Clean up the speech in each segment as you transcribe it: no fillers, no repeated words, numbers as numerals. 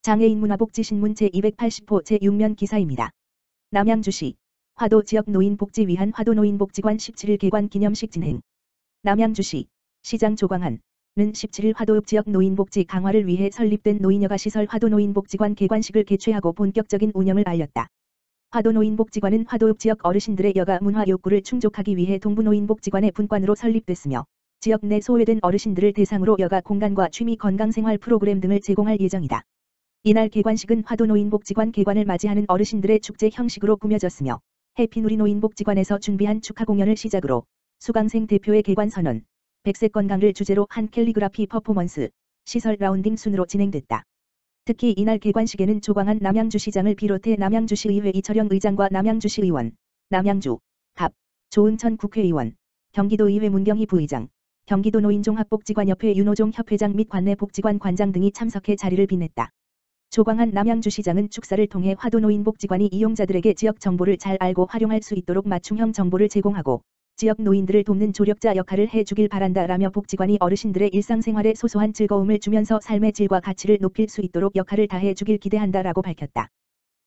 장애인 문화복지신문 제280호 제6면 기사입니다. 남양주시 화도 지역 노인 복지 위한 화도노인복지관 17일 개관 기념식 진행. 남양주시 시장 조광한은 17일 화도 지역 노인복지 강화를 위해 설립된 노인여가시설 화도노인복지관 개관식을 개최하고 본격적인 운영을 알렸다. 화도노인복지관은 화도 지역 어르신들의 여가 문화 욕구를 충족하기 위해 동부노인복지관의 분관으로 설립됐으며 지역 내 소외된 어르신들을 대상으로 여가 공간과 취미 건강생활 프로그램 등을 제공할 예정이다. 이날 개관식은 화도노인복지관 개관을 맞이하는 어르신들의 축제 형식으로 꾸며졌으며 해피누리 노인복지관에서 준비한 축하 공연을 시작으로 수강생 대표의 개관 선언, 100세 건강을 주제로 한 캘리그라피 퍼포먼스, 시설 라운딩 순으로 진행됐다. 특히 이날 개관식에는 조광한 남양주시장을 비롯해 남양주시의회 이철영 의장과 남양주시의원, 남양주, 갑, 조은천 국회의원, 경기도의회 문경희 부의장, 경기도 노인종합복지관협회 윤호종 협회장 및 관내복지관 관장 등이 참석해 자리를 빛냈다. 조광한 남양주시장은 축사를 통해 화도노인복지관이 이용자들에게 지역 정보를 잘 알고 활용할 수 있도록 맞춤형 정보를 제공하고 지역 노인들을 돕는 조력자 역할을 해주길 바란다라며 복지관이 어르신들의 일상생활에 소소한 즐거움을 주면서 삶의 질과 가치를 높일 수 있도록 역할을 다해주길 기대한다라고 밝혔다.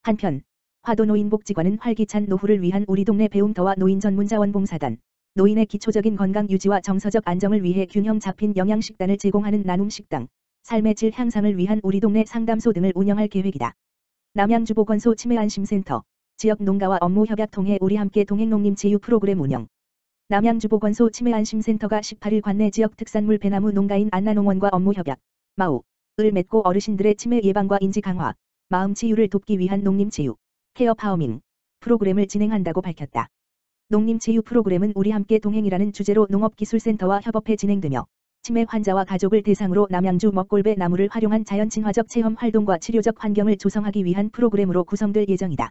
한편 화도노인복지관은 활기찬 노후를 위한 우리 동네 배움터와 노인 전문자원봉사단, 노인의 기초적인 건강 유지와 정서적 안정을 위해 균형 잡힌 영양식단을 제공하는 나눔식당, 삶의 질 향상을 위한 우리 동네 상담소 등을 운영할 계획이다. 남양주보건소 치매안심센터, 지역 농가와 업무 협약 통해 우리 함께 동행농림 제휴 프로그램 운영. 남양주보건소 치매안심센터가 18일 관내 지역 특산물 배나무 농가인 안나농원과 업무 협약, 마우을 맺고 어르신들의 치매 예방과 인지 강화, 마음 치유를 돕기 위한 농림 제휴, 케어 파워밍 프로그램을 진행한다고 밝혔다. 농림 제휴 프로그램은 우리 함께 동행이라는 주제로 농업기술센터와 협업해 진행되며 치매 환자와 가족을 대상으로 남양주 먹골배 나무를 활용한 자연 친화적 체험 활동과 치료적 환경을 조성하기 위한 프로그램으로 구성될 예정이다.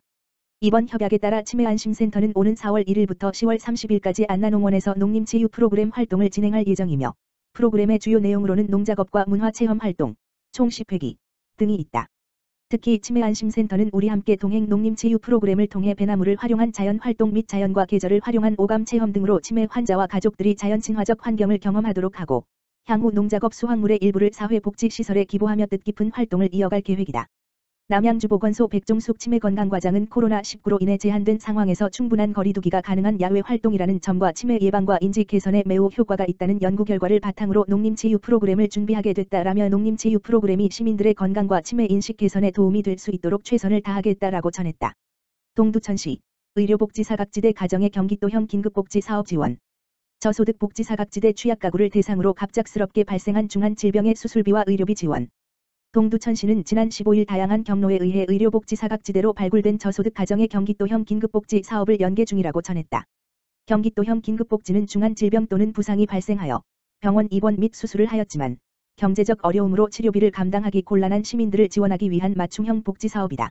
이번 협약에 따라 치매안심센터는 오는 4월 1일부터 10월 30일까지 안나농원에서 농림체육 프로그램 활동을 진행할 예정이며 프로그램의 주요 내용으로는 농작업과 문화체험 활동, 총 10회기 등이 있다. 특히 치매안심센터는 우리 함께 동행 농림체육 프로그램을 통해 배나무를 활용한 자연활동 및 자연과 계절을 활용한 오감체험 등으로 치매 환자와 가족들이 자연 친화적 환경을 경험하도록 하고 향후 농작업 수확물의 일부를 사회복지시설에 기부하며 뜻깊은 활동을 이어갈 계획이다. 남양주보건소 백종숙 치매건강과장은 코로나19로 인해 제한된 상황에서 충분한 거리두기가 가능한 야외 활동이라는 점과 치매 예방과 인지 개선에 매우 효과가 있다는 연구 결과를 바탕으로 농림치유 프로그램을 준비하게 됐다라며 농림치유 프로그램이 시민들의 건강과 치매 인식 개선에 도움이 될 수 있도록 최선을 다하겠다라고 전했다. 동두천시 의료복지사각지대 가정의 경기도형 긴급복지 사업 지원. 저소득 복지사각지대 취약가구를 대상으로 갑작스럽게 발생한 중한 질병의 수술비와 의료비 지원. 동두천시는 지난 15일 다양한 경로에 의해 의료복지사각지대로 발굴된 저소득 가정의 경기도형 긴급복지 사업을 연계 중이라고 전했다. 경기도형 긴급복지는 중한 질병 또는 부상이 발생하여 병원 입원 및 수술을 하였지만 경제적 어려움으로 치료비를 감당하기 곤란한 시민들을 지원하기 위한 맞춤형 복지사업이다.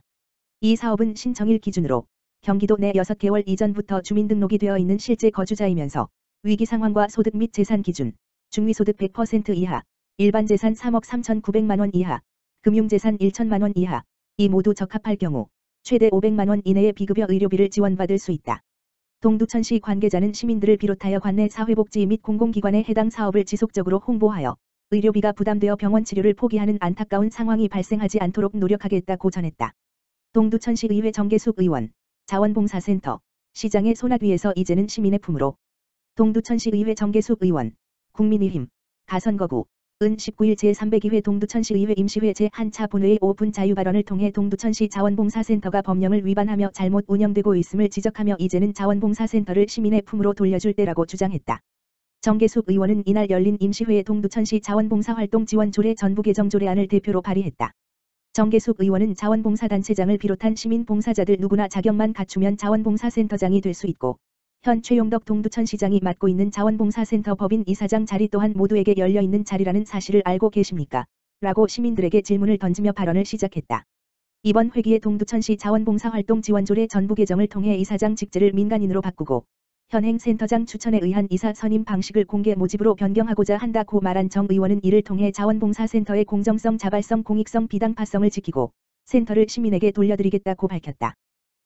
이 사업은 신청일 기준으로 경기도 내 6개월 이전부터 주민등록이 되어 있는 실제 거주자이면서 위기상황과 소득 및 재산 기준, 중위소득 100% 이하, 일반재산 3억 3,900만원 이하, 금융재산 1천만원 이하, 이 모두 적합할 경우 최대 500만원 이내의 비급여 의료비를 지원받을 수 있다. 동두천시 관계자는 시민들을 비롯하여 관내 사회복지 및 공공기관에 해당 사업을 지속적으로 홍보하여 의료비가 부담되어 병원 치료를 포기하는 안타까운 상황이 발생하지 않도록 노력하겠다고 전했다. 동두천시 의회 정계숙 의원, 자원봉사센터, 시장의 손앗 위에서 이제는 시민의 품으로. 동두천시 의회 정계숙 의원, 국민의힘, 가선거구, 은 19일 제302회 동두천시 의회 임시회 제1차 본회의 5분 자유발언을 통해 동두천시 자원봉사센터가 법령을 위반하며 잘못 운영되고 있음을 지적하며 이제는 자원봉사센터를 시민의 품으로 돌려줄 때라고 주장했다. 정계숙 의원은 이날 열린 임시회에 동두천시 자원봉사활동 지원 조례 전부 개정 조례안을 대표로 발의했다. 정계숙 의원은 자원봉사단체장을 비롯한 시민봉사자들 누구나 자격만 갖추면 자원봉사센터장이 될 수 있고 현 최용덕 동두천시장이 맡고 있는 자원봉사센터 법인 이사장 자리 또한 모두에게 열려있는 자리라는 사실을 알고 계십니까? 라고 시민들에게 질문을 던지며 발언을 시작했다. 이번 회기에 동두천시 자원봉사활동 지원조례 전부 개정을 통해 이사장 직제를 민간인으로 바꾸고 현행 센터장 추천에 의한 이사 선임 방식을 공개 모집으로 변경하고자 한다고 말한 정 의원은 이를 통해 자원봉사센터의 공정성, 자발성, 공익성, 비당파성을 지키고 센터를 시민에게 돌려드리겠다고 밝혔다.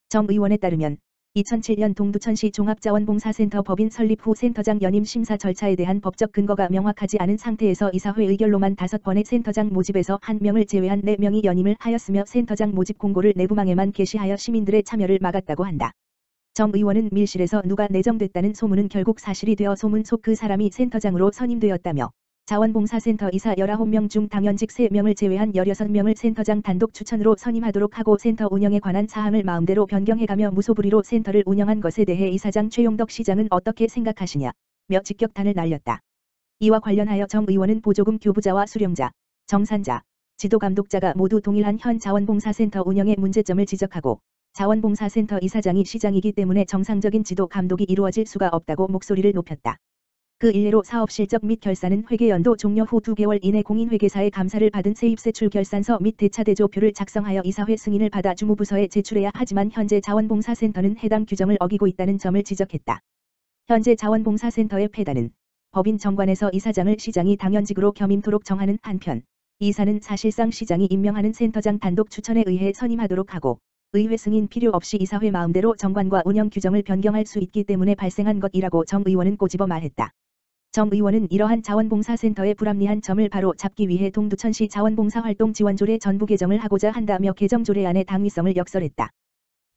정 의원에 따르면 2007년 동두천시 종합자원봉사센터 법인 설립 후 센터장 연임 심사 절차에 대한 법적 근거가 명확하지 않은 상태에서 이사회 의결로만 5번의 센터장 모집에서 1명을 제외한 4명이 연임을 하였으며 센터장 모집 공고를 내부망에만 게시하여 시민들의 참여를 막았다고 한다. 정 의원은 밀실에서 누가 내정됐다는 소문은 결국 사실이 되어 소문 속 그 사람이 센터장으로 선임되었다며 자원봉사센터 이사 19명 중 당연직 3명을 제외한 16명을 센터장 단독 추천으로 선임하도록 하고 센터 운영에 관한 사항을 마음대로 변경해가며 무소불위로 센터를 운영한 것에 대해 이사장 최용덕 시장은 어떻게 생각하시냐며 직격탄을 날렸다. 이와 관련하여 정 의원은 보조금 교부자와 수령자, 정산자, 지도감독자가 모두 동일한 현 자원봉사센터 운영의 문제점을 지적하고 자원봉사센터 이사장이 시장이기 때문에 정상적인 지도 감독이 이루어질 수가 없다고 목소리를 높였다. 그 일례로 사업 실적 및 결산은 회계연도 종료 후 2개월 이내 공인회계사의 감사를 받은 세입세출 결산서 및 대차대조표를 작성하여 이사회 승인을 받아 주무부서에 제출해야 하지만 현재 자원봉사센터는 해당 규정을 어기고 있다는 점을 지적했다. 현재 자원봉사센터의 폐단은 법인 정관에서 이사장을 시장이 당연직으로 겸임토록 정하는 한편 이사는 사실상 시장이 임명하는 센터장 단독 추천에 의해 선임하도록 하고 의회 승인 필요 없이 이사회 마음대로 정관과 운영 규정을 변경할 수 있기 때문에 발생한 것이라고 정 의원은 꼬집어 말했다. 정 의원은 이러한 자원봉사센터의 불합리한 점을 바로 잡기 위해 동두천시 자원봉사활동 지원조례 전부 개정을 하고자 한다며 개정조례안의 당위성을 역설했다.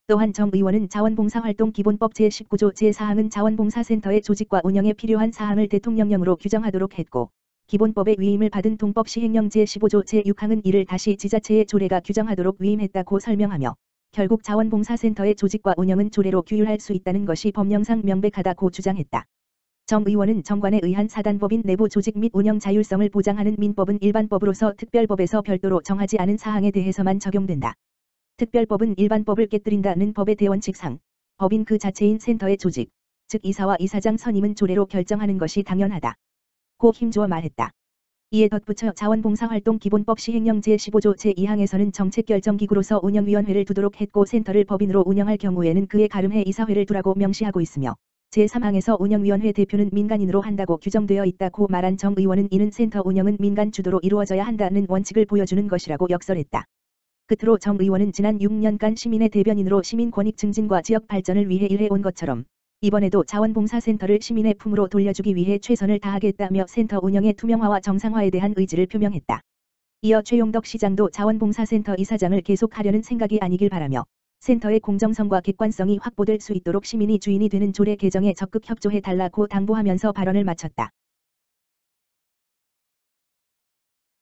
또한 정 의원은 자원봉사활동 기본법 제19조 제4항은 자원봉사센터의 조직과 운영에 필요한 사항을 대통령령으로 규정하도록 했고 기본법에 위임을 받은 동법 시행령 제15조 제6항은 이를 다시 지자체의 조례가 규정하도록 위임했다고 설명하며 결국 자원봉사센터의 조직과 운영은 조례로 규율할 수 있다는 것이 법령상 명백하다고 주장했다. 정 의원은 정관에 의한 사단법인 내부 조직 및 운영 자율성을 보장하는 민법은 일반법으로서 특별법에서 별도로 정하지 않은 사항에 대해서만 적용된다. 특별법은 일반법을 깨뜨린다는 법의 대원칙상 법인 그 자체인 센터의 조직, 즉 이사와 이사장 선임은 조례로 결정하는 것이 당연하다. 고 힘주어 말했다. 이에 덧붙여 자원봉사활동 기본법 시행령 제15조 제2항에서는 정책결정기구로서 운영위원회를 두도록 했고 센터를 법인으로 운영할 경우에는 그에 가름해 이사회를 두라고 명시하고 있으며 제3항에서 운영위원회 대표는 민간인으로 한다고 규정되어 있다고 말한 정 의원은 이는 센터 운영은 민간 주도로 이루어져야 한다는 원칙을 보여주는 것이라고 역설했다. 끝으로 정 의원은 지난 6년간 시민의 대변인으로 시민 권익 증진과 지역 발전을 위해 일해온 것처럼 이번에도 자원봉사센터를 시민의 품으로 돌려주기 위해 최선을 다하겠다며 센터 운영의 투명화와 정상화에 대한 의지를 표명했다. 이어 최용덕 시장도 자원봉사센터 이사장을 계속하려는 생각이 아니길 바라며 센터의 공정성과 객관성이 확보될 수 있도록 시민이 주인이 되는 조례 개정에 적극 협조해 달라고 당부하면서 발언을 마쳤다.